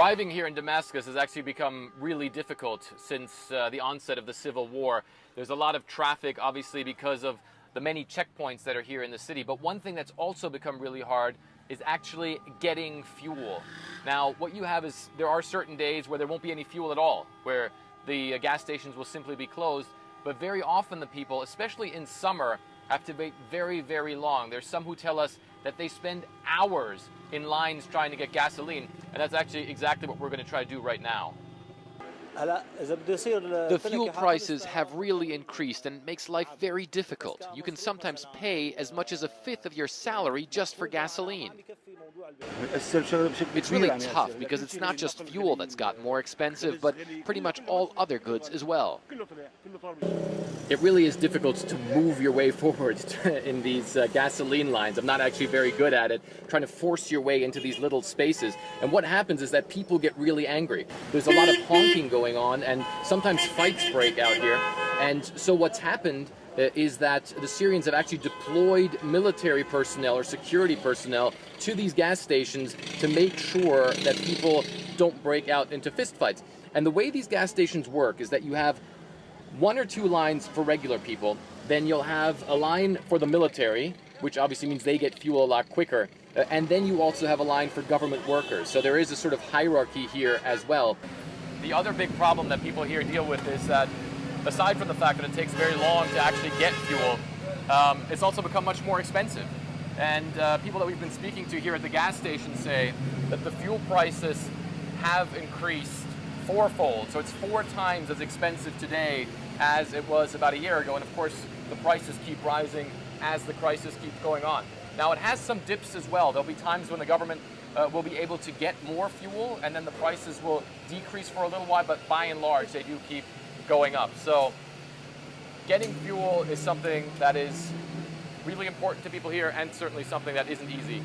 Driving here in Damascus has actually become really difficult since the onset of the civil war. There's a lot of traffic, obviously, because of the many checkpoints that are here in the city. But one thing that's also become really hard is actually getting fuel. Now, what you have is there are certain days where there won't be any fuel at all, where the gas stations will simply be closed. But very often the people, especially in summer, have to wait very, very long. There's some who tell us that they spend hours in lines trying to get gasoline, and that's actually exactly what we're going to try to do right now. The fuel prices have really increased and it makes life very difficult. You can sometimes pay as much as a fifth of your salary just for gasoline. It's really tough because it's not just fuel that's gotten more expensive, but pretty much all other goods as well. It really is difficult to move your way forward in these gasoline lines. I'm not actually very good at it, trying to force your way into these little spaces. And what happens is that people get really angry. There's a lot of honking going on, and sometimes fights break out here. And so what's happened is that the Syrians have actually deployed military personnel or security personnel to these gas stations to make sure that people don't break out into fistfights. And the way these gas stations work is that you have one or two lines for regular people, then you'll have a line for the military, which obviously means they get fuel a lot quicker, and then you also have a line for government workers. So there is a sort of hierarchy here as well. The other big problem that people here deal with is that, aside from the fact that it takes very long to actually get fuel, it's also become much more expensive. And people that we've been speaking to here at the gas station say that the fuel prices have increased fourfold. So it's 4 times as expensive today as it was about a year ago. And of course, the prices keep rising as the crisis keeps going on. Now, it has some dips as well. There'll be times when the government will be able to get more fuel, and then the prices will decrease for a little while, but by and large, they do keep going up. So getting fuel is something that is really important to people here, and certainly something that isn't easy